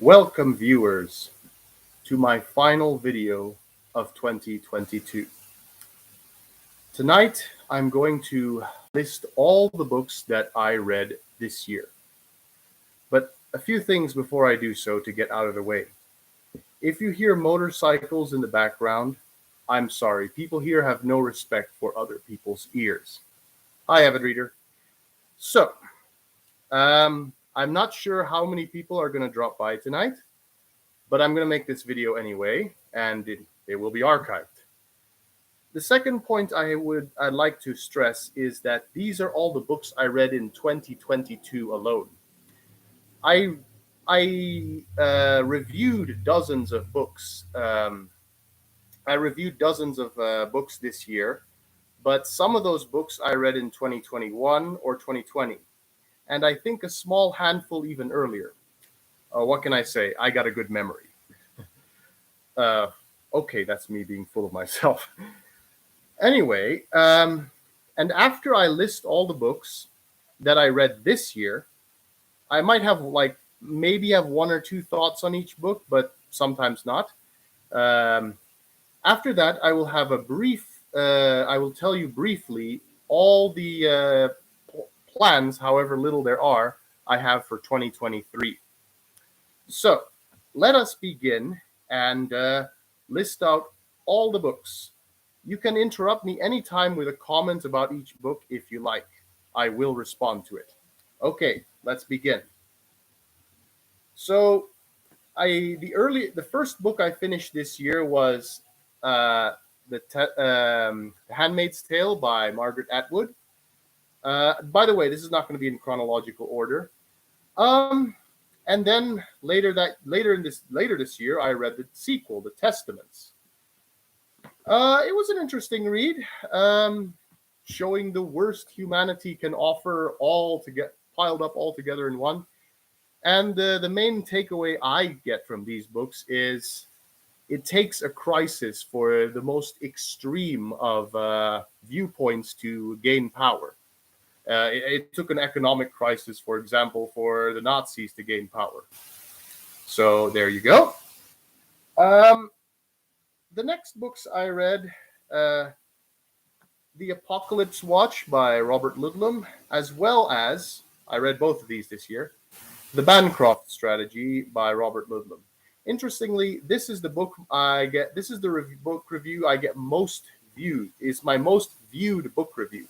Welcome, viewers, to my final video of 2022. Tonight, I'm going to list all the books that I read this year. But a few things before I do so to get out of the way. If you hear motorcycles in the background, I'm sorry. People here have no respect for other people's ears. Hi, Avid Reader. So, I'm not sure how many people are going to drop by tonight, but I'm going to make this video anyway, and it will be archived. The second point I'd like to stress is that these are all the books I read in 2022 alone. I reviewed dozens of books. I reviewed dozens of books this year, but some of those books I read in 2021 or 2020, and I think a small handful even earlier. What can I say? I got a good memory. Okay, that's me being full of myself. Anyway, and after I list all the books that I read this year, I might have maybe have one or two thoughts on each book, but sometimes not. After that, I will have a brief, I will tell you briefly all the plans, however little there are, I have for 2023. So let us begin and list out all the books. You can interrupt me anytime with a comment about each book if you like. I will respond to it. Okay, let's begin. So the first book I finished this year was The Handmaid's Tale by Margaret Atwood. By the way, this is not going to be in chronological order. And then later this year, I read the sequel, The Testaments. It was an interesting read, showing the worst humanity can offer all to get piled up all together in one. And the main takeaway I get from these books is it takes a crisis for the most extreme of viewpoints to gain power. It took an economic crisis, for example, for the Nazis to gain power. So there you go. The next books I read, The Apocalypse Watch by Robert Ludlum, as well as, I read both of these this year, The Bancroft Strategy by Robert Ludlum. Interestingly, this is the book book review I get most viewed. It's my most viewed book review.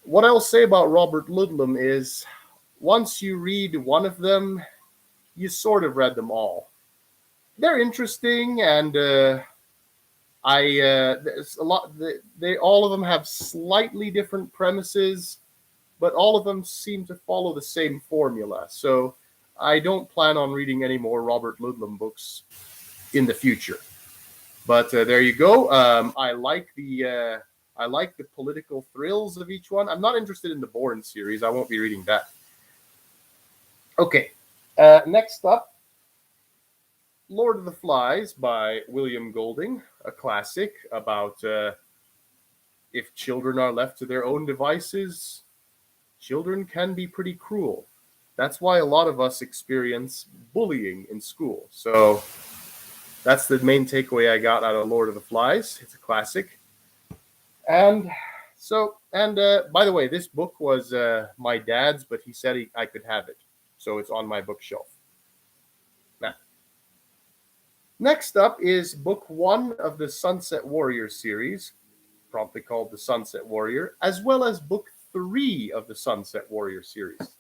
What I'll say about Robert Ludlum is, once you read one of them, you sort of read them all. They're interesting, and there's a lot. All of them have slightly different premises, but all of them seem to follow the same formula. So I don't plan on reading any more Robert Ludlum books in the future. But there you go. I like the political thrills of each one. I'm not interested in the Bourne series. I won't be reading that. Okay. Next up, Lord of the Flies by William Golding, a classic about if children are left to their own devices, children can be pretty cruel. That's why a lot of us experience bullying in school. So that's the main takeaway I got out of Lord of the Flies. It's a classic. And by the way, this book was my dad's, but he said I could have it. So it's on my bookshelf. Now, next up is book 1 of the Sunset Warrior series, promptly called The Sunset Warrior, as well as book 3 of the Sunset Warrior series.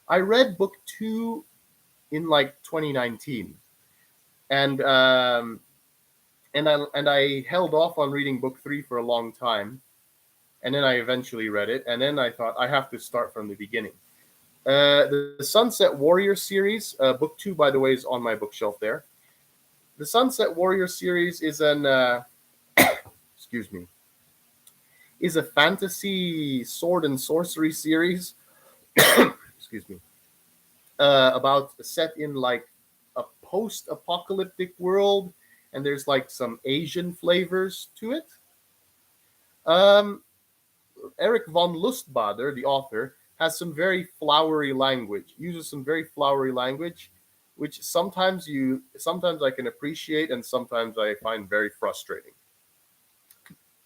I read book 2 in 2019, and I held off on reading book 3 for a long time, and then I eventually read it, and then I thought I have to start from the beginning. The Sunset Warrior series, book 2, by the way, is on my bookshelf there. The Sunset Warrior series is is a fantasy sword and sorcery series. Excuse me. About set in a post-apocalyptic world, and there's some Asian flavors to it. Eric von Lustbader, the author, has some very flowery language, uses some very flowery language. which sometimes I can appreciate and sometimes I find very frustrating.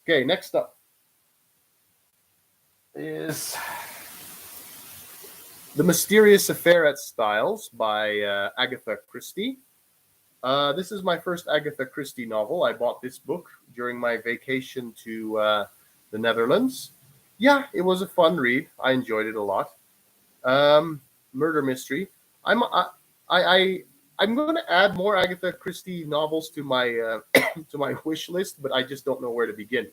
Okay, next up is The Mysterious Affair at Styles by Agatha Christie. This is my first Agatha Christie novel. I bought this book during my vacation to the Netherlands. Yeah, it was a fun read. I enjoyed it a lot. Murder mystery. I'm going to add more Agatha Christie novels to my to my wish list, but I just don't know where to begin.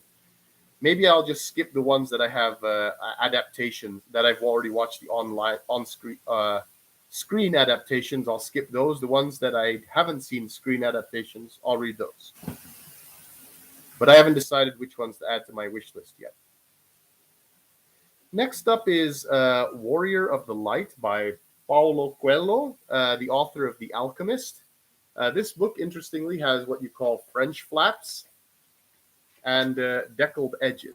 Maybe I'll just skip the ones that I have adaptations that I've already watched the on screen adaptations. I'll skip those. The ones that I haven't seen screen adaptations, I'll read those. But I haven't decided which ones to add to my wish list yet. Next up is Warrior of the Light by Paolo Coello, the author of The Alchemist. This book, interestingly, has what you call French flaps and deckled edges.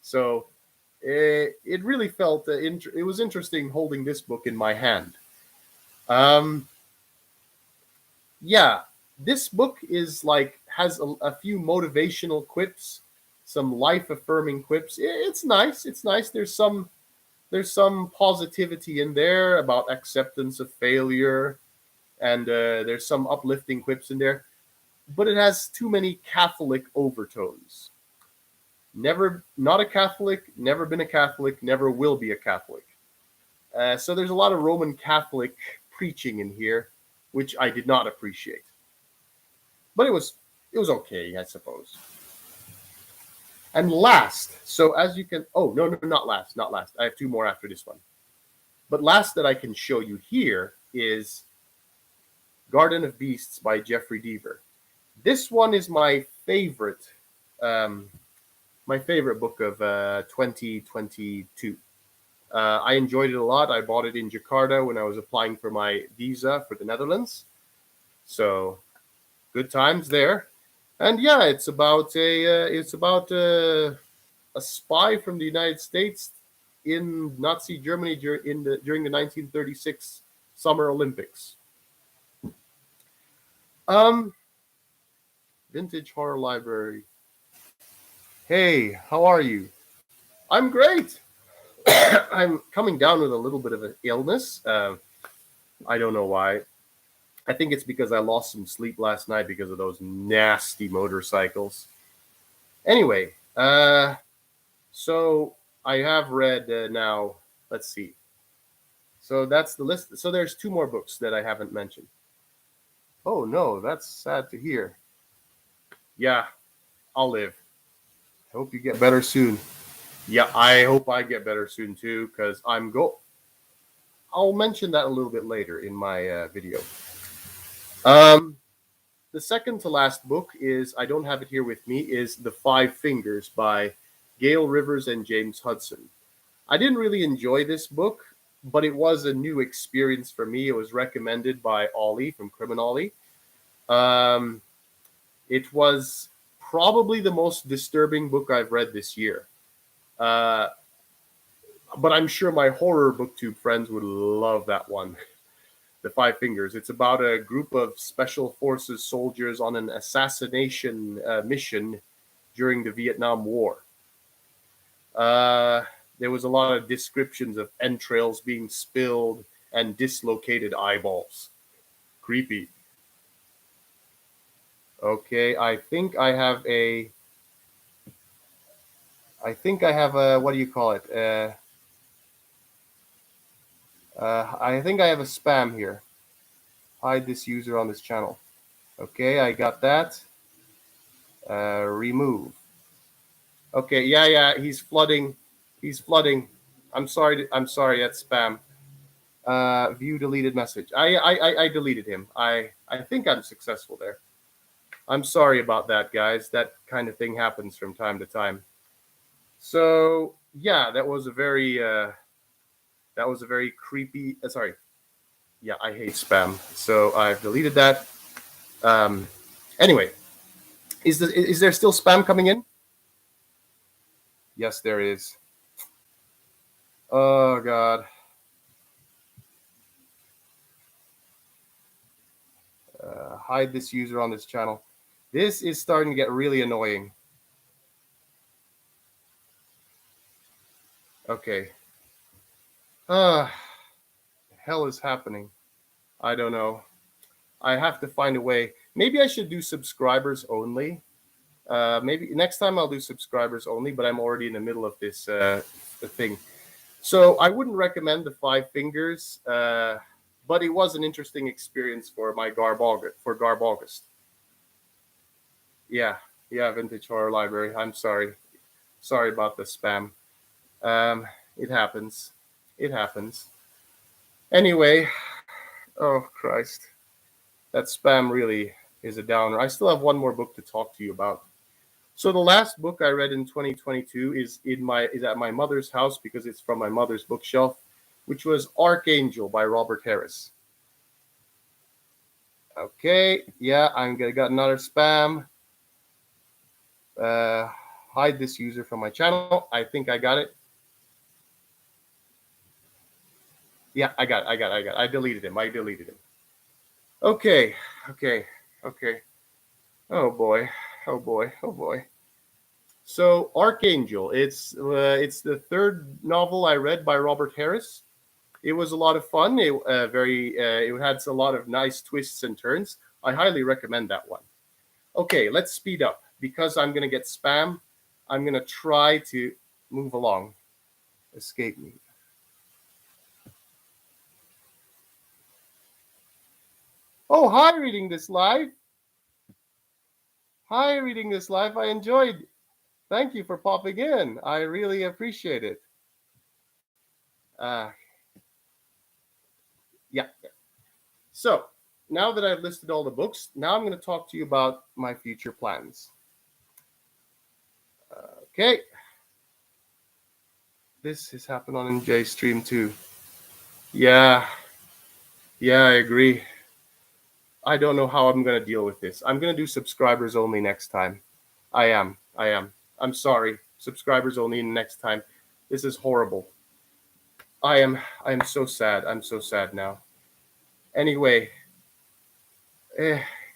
So it really felt, it was interesting holding this book in my hand. Yeah, this book is has a few motivational quips, some life-affirming quips. It's nice. It's nice. There's some positivity in there about acceptance of failure, and there's some uplifting quips in there. But it has too many Catholic overtones. Not a Catholic, never been a Catholic, never will be a Catholic. So there's a lot of Roman Catholic preaching in here, which I did not appreciate. But it was okay, I suppose. And last, so as you can, oh, no, not last. I have two more after this one. But last that I can show you here is Garden of Beasts by Jeffery Deaver. This one is my favorite book of 2022. I enjoyed it a lot. I bought it in Jakarta when I was applying for my visa for the Netherlands. So good times there. And yeah, it's about a spy from the United States in Nazi Germany during the 1936 Summer Olympics. Vintage Horror Library. Hey, how are you? I'm great. I'm coming down with a little bit of an illness. I don't know why. I think it's because I lost some sleep last night because of those nasty motorcycles. Anyway, so I have read now, let's see. So that's the list. So there's two more books that I haven't mentioned. Oh no, that's sad to hear. Yeah, I'll live. I hope you get better soon. Yeah, I hope I get better soon too, because I'll mention that a little bit later in my video. The second to last book is, I don't have it here with me, is The Five Fingers by Gayle Rivers and James Hudson. I didn't really enjoy this book, but it was a new experience for me. It was recommended by Ollie from Criminolly. It was probably the most disturbing book I've read this year. But I'm sure my horror booktube friends would love that one. The Five Fingers. It's about a group of special forces soldiers on an assassination mission during the Vietnam War. There was a lot of descriptions of entrails being spilled and dislocated eyeballs. Creepy. Okay, I think I have a what do you call it? I think I have a spam here. Hide this user on this channel. Okay, I got that. Remove. Okay, yeah, he's flooding. I'm sorry, that's spam. View deleted message. I deleted him. I think I'm successful there. I'm sorry about that, guys. That kind of thing happens from time to time. So yeah, that was a very creepy. Sorry. Yeah, I hate spam. So I've deleted that. Anyway, is there still spam coming in? Yes, there is. Oh God. hide this user on this channel. This is starting to get really annoying. Okay. Hell is happening. I don't know. I have to find a way. Maybe I should do subscribers only. Maybe next time I'll do subscribers only, but I'm already in the middle of this thing. So I wouldn't recommend the 5 Fingers, but it was an interesting experience for my Garb August. Yeah, Vintage Horror Library. I'm sorry. Sorry about the spam. It happens. It happens. Anyway, oh Christ. That spam really is a downer. I still have one more book to talk to you about. So the last book I read in 2022 is at my mother's house because it's from my mother's bookshelf, which was Archangel by Robert Harris. Okay, yeah, I'm gonna got another spam. Hide this user from my channel. I think I got it. Yeah, I got it. I deleted him. Okay. Oh boy. So Archangel, it's the 3rd novel I read by Robert Harris. It was a lot of fun. It had a lot of nice twists and turns. I highly recommend that one. Okay, let's speed up because I'm gonna get spam. I'm gonna try to move along. Escape me. Oh, hi, Reading This Live. Hi, Reading This Live. I enjoyed. Thank you for popping in. I really appreciate it. Yeah. So now that I've listed all the books, now I'm going to talk to you about my future plans. Okay. This has happened on NJ stream too. Yeah, I agree. I don't know how I'm going to deal with this. I'm going to do subscribers only next time. I am. I'm sorry. Subscribers only next time. This is horrible. I am so sad. I'm so sad now. Anyway.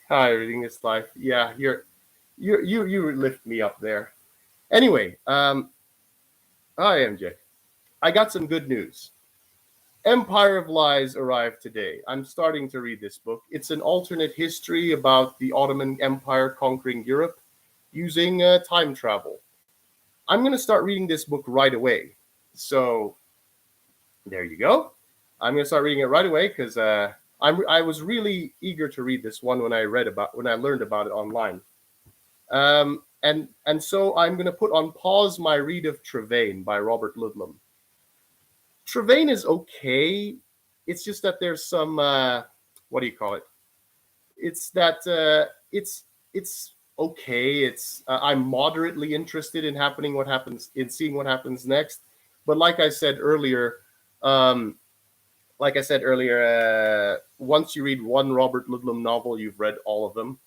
Hi, Reading This Life. Yeah, you lift me up there. Anyway, hi MJ. I got some good news. Empire of Lies arrived today. I'm starting to read this book. It's an alternate history about the Ottoman Empire conquering Europe using time travel. I'm going to start reading this book right away. So there you go. I'm going to start reading it right away because I was really eager to read this one when I learned about it online. And so I'm going to put on pause my read of Trevayne by Robert Ludlum. Trevayne is okay. It's just that there's some what do you call it? It's that it's okay. It's I'm moderately interested in seeing what happens next. But like I said earlier, once you read one Robert Ludlum novel, you've read all of them.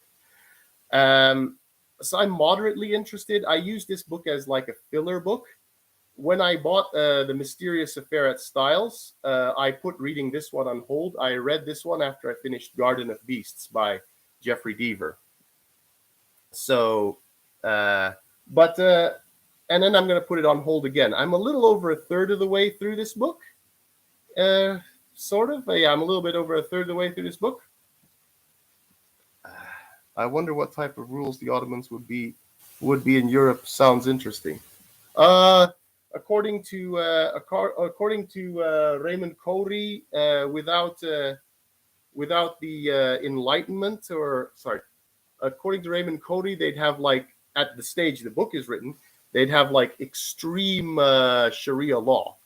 So I'm moderately interested. I use this book as like a filler book. When I bought The Mysterious Affair at Styles, I put reading this one on hold. I read this one after I finished Garden of Beasts by Jeffery Deaver. So, and then I'm going to put it on hold again. I'm a little over a third of the way through this book. Sort of. Yeah, I'm a little bit over a third of the way through this book. I wonder what type of rules the Ottomans would be in Europe. Sounds interesting. According to Raymond Khoury, without the Enlightenment, according to Raymond Khoury, they'd have like at the stage the book is written, they'd have like extreme Sharia law.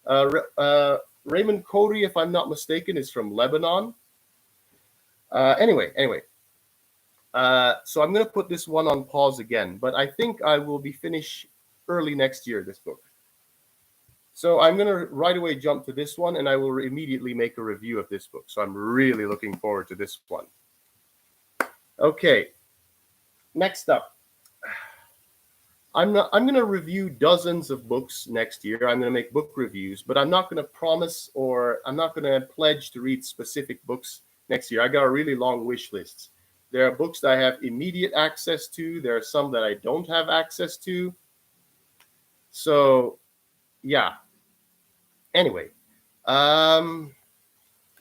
Raymond Khoury, if I'm not mistaken, is from Lebanon. Anyway. So I'm going to put this one on pause again, but I think I will be finished early next year, this book. So I'm going to right away jump to this one, and I will immediately make a review of this book. So I'm really looking forward to this one. Okay. Next up. I'm going to review dozens of books next year. I'm going to make book reviews, but I'm not going to promise or I'm not going to pledge to read specific books next year. I got a really long wish list. There are books that I have immediate access to. There are some that I don't have access to. So, yeah. Anyway, yeah, I'm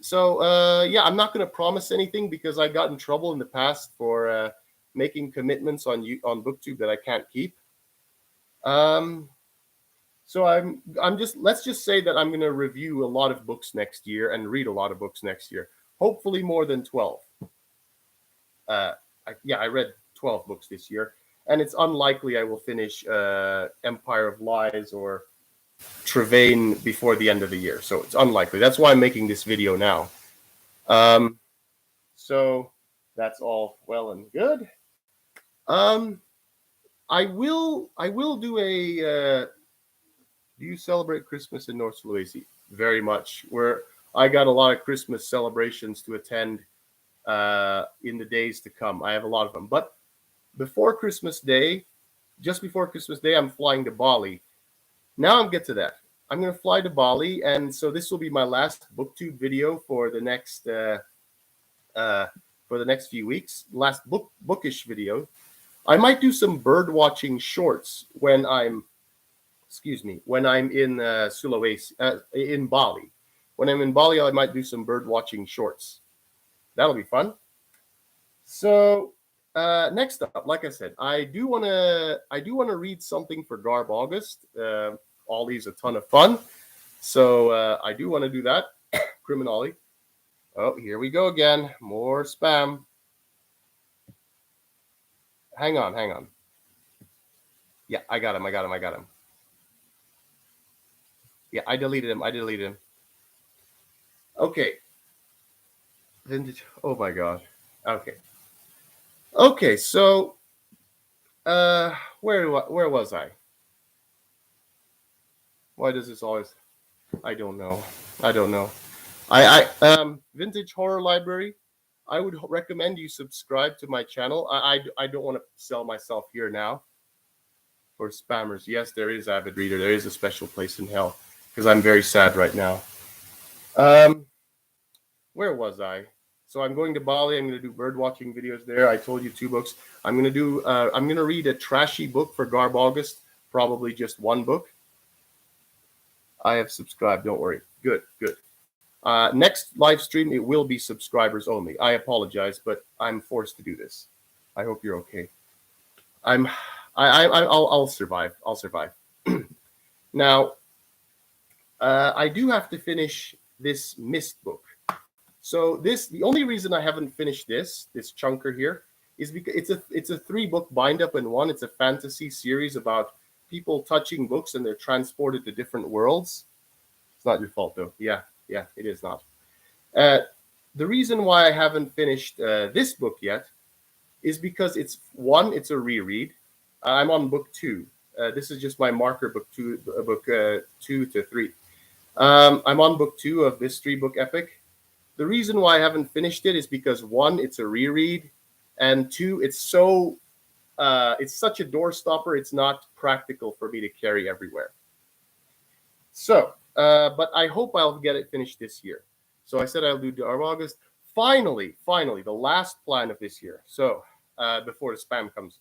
not going to promise anything because I got in trouble in the past for making commitments on BookTube that I can't keep. So let's just say that I'm going to review a lot of books next year and read a lot of books next year. Hopefully more than 12. I read 12 books this year, and it's unlikely I will finish Empire of Lies or Trevayne before the end of the year. So it's unlikely. That's why I'm making this video now. So that's all well and good. I will do a do you celebrate Christmas in North Sulawesi? Very much. Where I got a lot of Christmas celebrations to attend in the days to come. I have a lot of them. But before Christmas Day, just before Christmas Day, I'm flying to Bali. Now I'll get to that. I'm going to fly to Bali, and so this will be my last BookTube video for the next few weeks. Last bookish video. I might do some bird watching shorts when I'm in Sulawesi, in Bali. When I'm in Bali, I might do some bird watching shorts. That'll be fun. So next up, like I said, I do want to read something for Garb August. Ollie's a ton of fun, so I do want to do that. Criminally. Oh, here we go again. More spam. Hang on. Yeah, I got him. Yeah, I deleted him. Okay. Vintage. Oh my god. Okay. So, where was I? Why does this always? I don't know. Vintage Horror Library. I would recommend you subscribe to my channel. I don't want to sell myself here now. For spammers, yes, there is Avid Reader. There is a special place in hell because I'm very sad right now. Where was I? So I'm going to Bali. I'm going to do bird watching videos there. I told you 2 books. I'm going to read a trashy book for Garb August. Probably just 1 book. I have subscribed. Don't worry. Good. Next live stream, it will be subscribers only. I apologize, but I'm forced to do this. I hope you're okay. I'll survive. Now, I do have to finish this Myst book. So the only reason I haven't finished this chunker here is because it's a 3-book bind up in one. It's a fantasy series about people touching books and they're transported to different worlds. It's not your fault though. Yeah, it is not. The reason why I haven't finished this book yet is because it's a reread. I'm on book 2. This is just my marker, book 2 to 3. I'm on book 2 of this 3-book epic. The reason why I haven't finished it is because 1, it's a reread, and 2, it's such a doorstopper. It's not practical for me to carry everywhere. So, but I hope I'll get it finished this year. So I said I'll do August. Finally, the last plan of this year. So before the spam comes.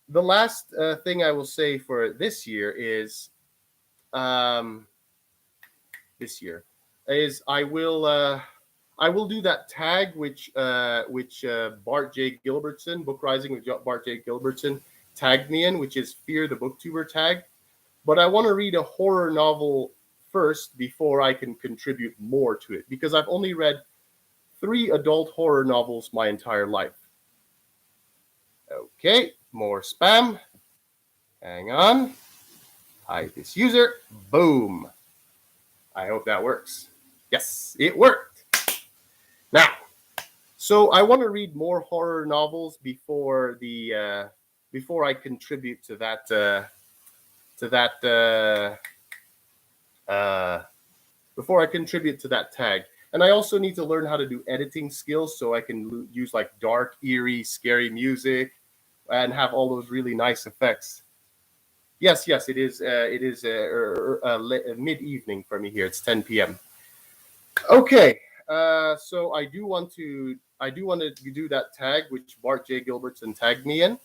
The last thing I will say for this year is, I will do that tag which Bart J. Gilbertson, Book Rising with Bart J. Gilbertson, tagged me in, which is Fear the Booktuber tag. But I want to read a horror novel first before I can contribute more to it, because I've only read 3 adult horror novels my entire life. Okay, more spam. Hang on. Hide this user. Boom. I hope that works. Yes, it worked. Now, so I want to read more horror novels before I contribute to that before I contribute to that tag. And I also need to learn how to do editing skills so I can use like dark, eerie, scary music and have all those really nice effects. Yes, it is mid-evening for me here. It's 10 p.m. Okay, so I do want to I do want to do that tag, which Bart J. Gilbertson tagged me in.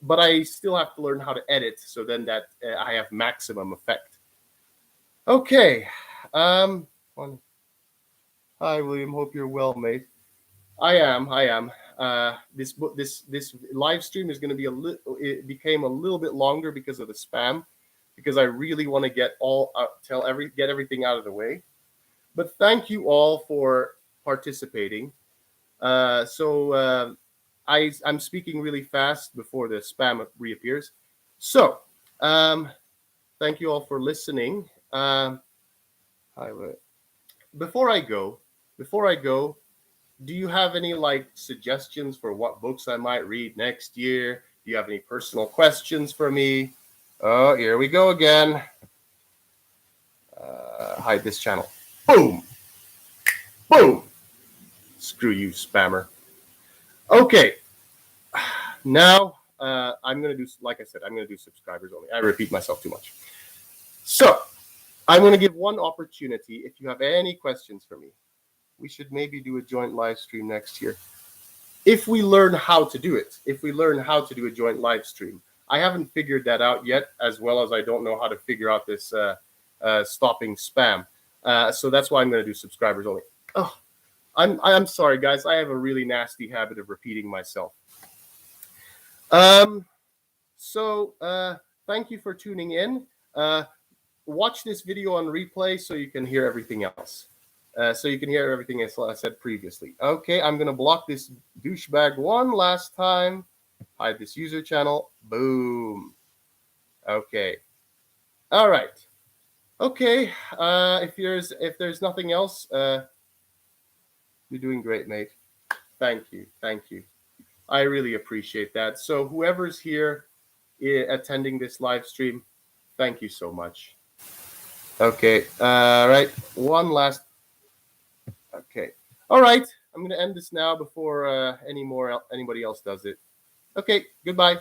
But I still have to learn how to edit, so then that I have maximum effect. Okay. Hi, William. Hope you're well, mate. I am. This live stream is going to be it became a little bit longer because of the spam, because I really want to get everything out of the way. But thank you all for participating. I'm speaking really fast before the spam reappears. So, thank you all for listening. Before I go, do you have any suggestions for what books I might read next year? Do you have any personal questions for me? Oh, here we go again. Hide this channel. Boom. Boom. Screw you, spammer. Okay. Now, I'm going to do, like I said, I'm going to do subscribers only. I repeat myself too much. So, I'm going to give one opportunity. If you have any questions for me, we should maybe do a joint live stream next year. If we learn how to do it, if we learn how to do a joint live stream. I haven't figured that out yet, as well as I don't know how to figure out this stopping spam. So that's why I'm going to do subscribers only. Oh, I'm sorry, guys. I have a really nasty habit of repeating myself. So thank you for tuning in. Watch this video on replay so you can hear everything else. So you can hear everything else I said previously. Okay, I'm going to block this douchebag one last time. Hide this user channel. Boom. Okay. All right. Okay. If there's nothing else, you're doing great, mate. Thank you. I really appreciate that. So whoever's here attending this live stream, thank you so much. Okay. Right. One last. Okay. All right. I'm going to end this now before anybody else does it. Okay. Goodbye.